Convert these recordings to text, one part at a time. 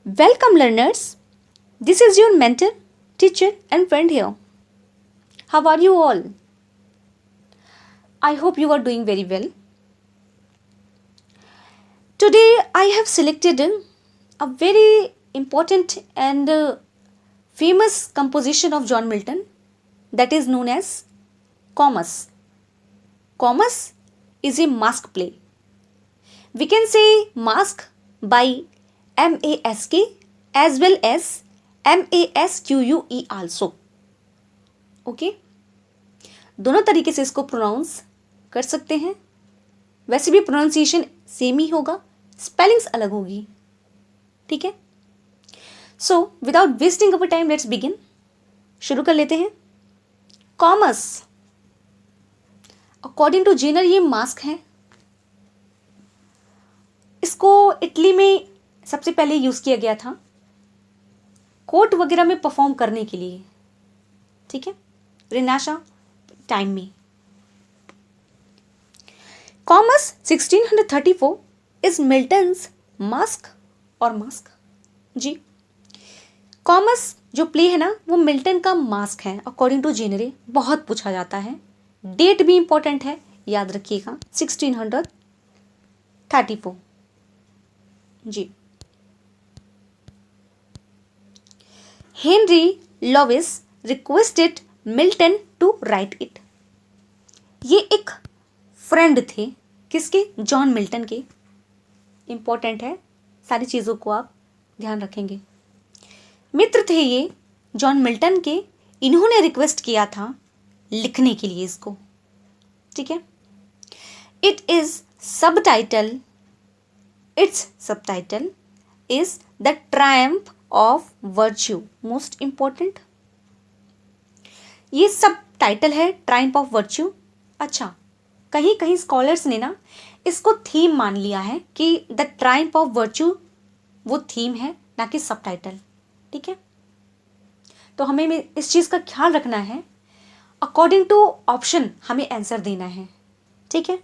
Welcome, learners. This is your mentor, teacher, and friend here. How are you all? I hope you are doing very well. Today, I have selected a very important and famous composition of John Milton that is known as Comus. Comus is a mask play. We can say mask by MASK as well as MASQUE also. Okay दोनों तरीके से इसको pronounce कर सकते हैं. वैसे भी pronunciation same ही होगा, स्पेलिंग्स अलग होगी. ठीक है. So without wasting our time let's begin. शुरू कर लेते हैं. कॉमर्स अकॉर्डिंग टू जेनर ये मास्क है. इसको इटली में सबसे पहले यूज किया गया था कोर्ट वगैरह में परफॉर्म करने के लिए. ठीक है. रिनाशा टाइम में. कॉमर्स 1634 इज मिल्टन्स मास्क और मास्क. जी कॉमर्स जो प्ले है ना वो मिल्टन का मास्क है अकॉर्डिंग टू जेनरे. बहुत पूछा जाता है. डेट भी इंपॉर्टेंट है, याद रखिएगा 1634. जी Henry Lawes requested Milton to write it. ये एक फ्रेंड थे किसके? जॉन मिल्टन के. इंपॉर्टेंट है, सारी चीज़ों को आप ध्यान रखेंगे. मित्र थे ये जॉन मिल्टन के. इन्होंने रिक्वेस्ट किया था लिखने के लिए इसको. ठीक है. It is subtitle. It's subtitle is the Triumph of virtue. Most important. ये सब टाइटल है ट्रायम्फ ऑफ वर्च्यू. अच्छा, कहीं कहीं स्कॉलर्स ने ना इसको थीम मान लिया है कि द ट्रायम्फ ऑफ वर्च्यू वो थीम है, ना कि सब टाइटल. ठीक है. तो हमें इस चीज़ का ख्याल रखना है. अकॉर्डिंग टू ऑप्शन हमें आंसर देना है. ठीक है.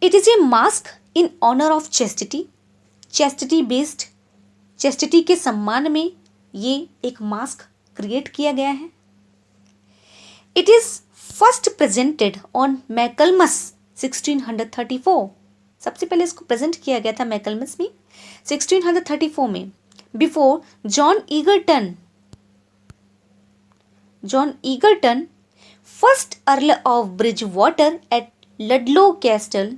It is a mask in honour of chastity. Chastity based, chastity के सम्मान में ये एक मास्क क्रिएट किया गया है. It is first presented on Michaelmas 1634. सबसे पहले इसको प्रेजेंट किया गया था मैकलमस में 1634 में. Before John Egerton. John Egerton first Earl of Bridgewater at Ludlow Castle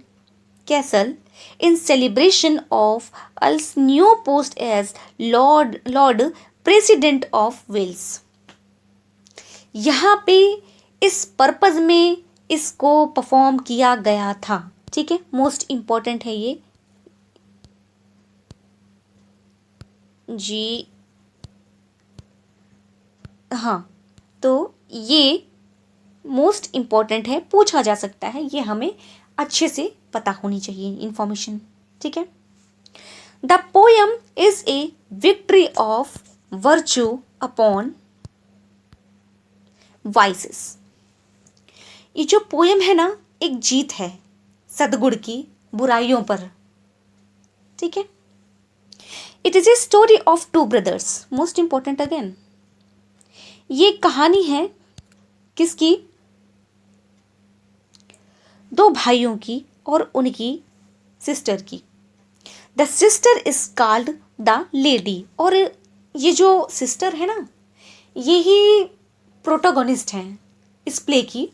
in celebration of Earl's new post as Lord President of Wales. यहाँ पे इस पर्पज में इसको परफॉर्म किया गया था. ठीक है. मोस्ट इंपॉर्टेंट है ये. जी हाँ, तो ये मोस्ट इंपॉर्टेंट है, पूछा जा सकता है. ये हमें अच्छे से पता होनी चाहिए इंफॉर्मेशन. ठीक है. The poem is a victory of virtue upon vices. ये जो पोयम है ना एक जीत है सदगुण की बुराइयों पर. ठीक है. It is a story of two brothers. Most important again. ये कहानी है किसकी? दो भाइयों की और उनकी सिस्टर की. The sister is called the lady. और ये जो सिस्टर है ना यही प्रोटोगोनिस्ट हैं इस प्ले की.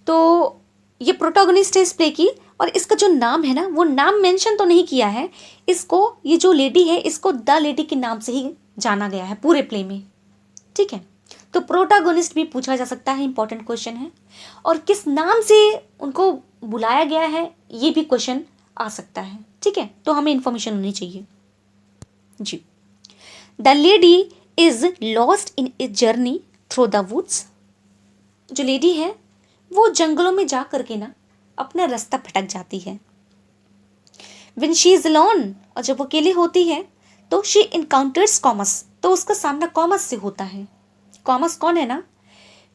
तो ये प्रोटोगोनिस्ट है इस प्ले की. और इसका जो नाम है ना वो नाम मेंशन तो नहीं किया है. इसको ये जो लेडी है इसको द लेडी के नाम से ही जाना गया है पूरे प्ले में. ठीक है. तो प्रोटोगोनिस्ट भी पूछा जा सकता है, इंपॉर्टेंट क्वेश्चन है. और किस नाम से उनको बुलाया गया है ये भी क्वेश्चन आ सकता है. ठीक है. तो हमें इंफॉर्मेशन होनी चाहिए. जी the lady is lost in a journey through the woods. जो लेडी है वो जंगलों में जा करके ना अपना रास्ता भटक जाती है. When she is alone. और जब वो अकेली होती है तो शी इनकाउंटर्स कॉमर्स. तो उसका सामना कॉमर्स से होता है. कॉमर्स कौन है ना?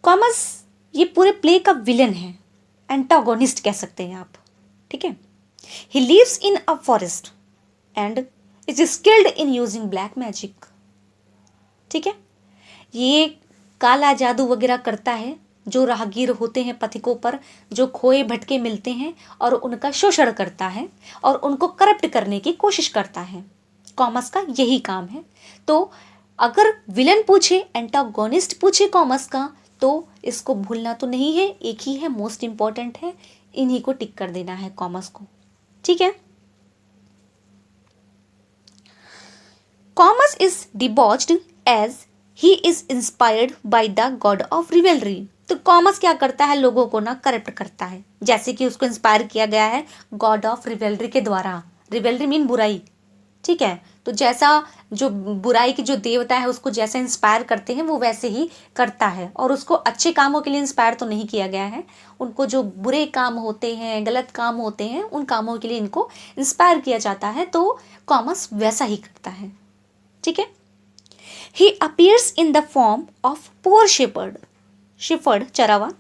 कॉमर्स ये पूरे प्ले का विलन है, एंटागोनिस्ट कह सकते हैं आप. ठीक है. He lives in a forest and is skilled in using black magic. ठीक है, ये काला जादू वगैरह करता है, जो राहगीर होते हैं पथिकों पर, जो खोए भटके मिलते हैं और उनका शोषण करता है और उनको करप्ट करने की कोशिश करता है। कॉमस का यही काम है। तो अगर विलन पूछे, एंटागोनिस्ट पूछे कॉमस का, तो इसको भूलना तो नहीं है, एक ही है, मोस्ट इंपॉर्टेंट है, इन्हीं को टिक कर देना है कॉमस को। ठीक है। Comus is debauched as he is inspired by the god of revelry. तो कॉमस क्या करता है, लोगों को ना करप्ट करता है, जैसे कि उसको इंस्पायर किया गया है गॉड ऑफ रिवेलरी के द्वारा। रिवेलरी मीन बुराई। ठीक है, तो जैसा जो बुराई की जो देवता है उसको जैसे इंस्पायर करते हैं वो वैसे ही करता है, और उसको अच्छे कामों के लिए इंस्पायर तो नहीं किया गया है, उनको जो बुरे काम होते हैं, गलत काम होते हैं, उन कामों के लिए इनको इंस्पायर किया जाता है। तो कॉमस वैसा ही करता है। ठीक है। He appears in the form of poor shepherd. Shepherd चरावा,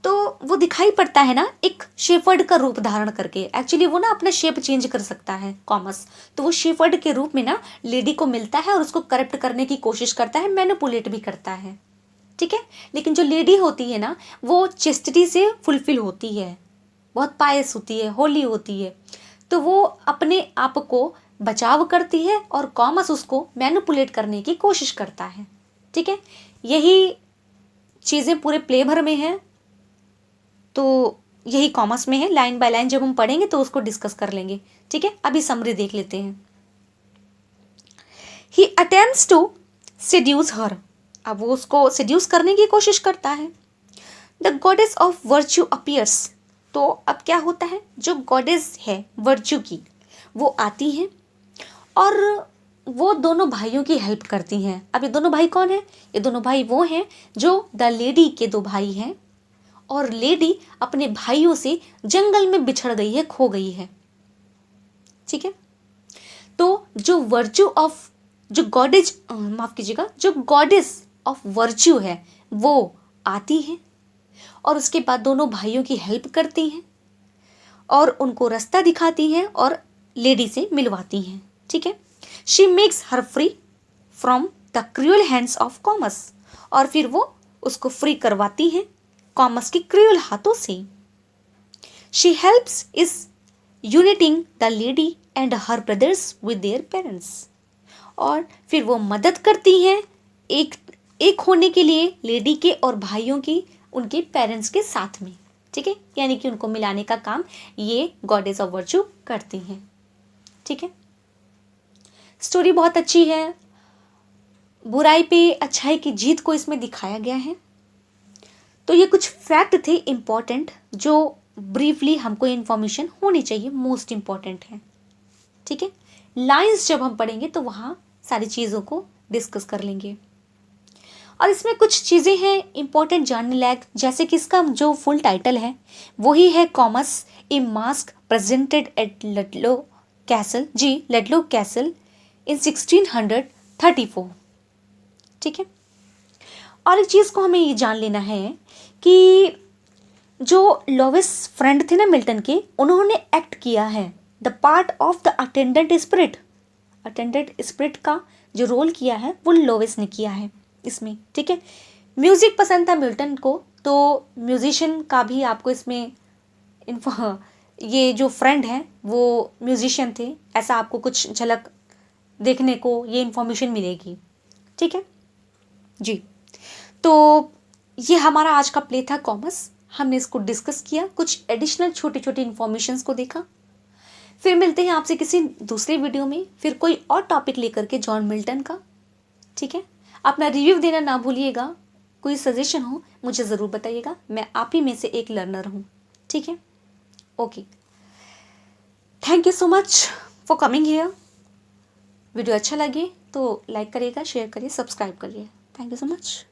तो वो दिखाई पड़ता है ना एक शेफर्ड का रूप धारण करके। एक्चुअली वो ना अपना शेप चेंज कर सकता है कॉमस, तो वो शेफर्ड के रूप में ना लेडी को मिलता है और उसको करप्ट करने की कोशिश करता है, मैनिपुलेट भी करता है। ठीक है, लेकिन जो लेडी होती है ना वो चेस्टिटी से फुलफिल होती है, बहुत पायस होती है, होली होती है, तो वो अपने आप को बचाव करती है और कॉमस उसको मैनिपुलेट करने की कोशिश करता है। ठीक है, यही चीज़ें पूरे प्ले भर में हैं, तो यही कॉमर्स में है। लाइन बाय लाइन जब हम पढ़ेंगे तो उसको डिस्कस कर लेंगे। ठीक है, अभी समरी देख लेते हैं। ही अटेम्प्ट्स टू सेड्यूस हर। अब वो उसको सेड्यूस करने की कोशिश करता है। The goddess of virtue appears. तो अब क्या होता है, जो गॉडेस है वर्च्यू की वो आती है और वो दोनों भाइयों की हेल्प करती हैं। अब ये दोनों भाई कौन है, ये दोनों भाई वो हैं जो द लेडी के दो भाई हैं, और लेडी अपने भाइयों से जंगल में बिछड़ गई है, खो गई है। ठीक है, तो जो वर्च्यू ऑफ, जो गॉडेज, माफ कीजिएगा, जो गॉडेस ऑफ वर्च्यू है वो आती है और उसके बाद दोनों भाइयों की हेल्प करती हैं और उनको रास्ता दिखाती हैं और लेडी से मिलवाती हैं। ठीक है, she makes her free from the cruel hands of commas. और फिर वो उसको फ्री करवाती हैं कॉमस की क्रूअल हाथों से। She helps is uniting the lady and her brothers with their parents. और फिर वो मदद करती हैं एक होने के लिए लेडी के और भाइयों की उनके पेरेंट्स के साथ में। ठीक है, यानी कि उनको मिलाने का काम ये गॉडेस ऑफ वर्च्यू करती हैं। ठीक है, स्टोरी बहुत अच्छी है, बुराई पे अच्छाई की जीत को इसमें दिखाया गया है। तो ये कुछ फैक्ट थे इम्पॉर्टेंट, जो ब्रीफली हमको इन्फॉर्मेशन होनी चाहिए, मोस्ट इम्पॉर्टेंट है। ठीक है, लाइंस जब हम पढ़ेंगे तो वहाँ सारी चीज़ों को डिस्कस कर लेंगे। और इसमें कुछ चीज़ें हैं इम्पॉर्टेंट जानने लायक, जैसे कि इसका जो फुल टाइटल है वही है Comus a mask presented at Ludlow Castle. जी, लडलो कैसल इन 1634। ठीक है, और एक चीज़ को हमें ये जान लेना है कि जो लोविस फ्रेंड थे ना मिल्टन के, उन्होंने एक्ट किया है the part of the attendant spirit. Attendant spirit का जो रोल किया है वो लोविस ने किया है इसमें। ठीक है, म्यूज़िक पसंद था मिल्टन को, तो म्यूजिशियन का भी आपको इसमें ये जो फ्रेंड हैं वो म्यूजिशियन थे, ऐसा आपको कुछ झलक देखने को ये इन्फॉर्मेशन मिलेगी। ठीक है जी, तो ये हमारा आज का प्ले था कॉमस। हमने इसको डिस्कस किया, कुछ एडिशनल छोटी छोटी इन्फॉर्मेशंस को देखा। फिर मिलते हैं आपसे किसी दूसरे वीडियो में, फिर कोई और टॉपिक लेकर के जॉन मिल्टन का। ठीक है, अपना रिव्यू देना ना भूलिएगा, कोई सजेशन हो मुझे ज़रूर बताइएगा, मैं आप ही में से एक लर्नर हूँ। ठीक है, okay, thank you so much for coming here. Video अच्छा लगे तो लाइक करिएगा, शेयर करिए, सब्सक्राइब करिए। Thank you so much.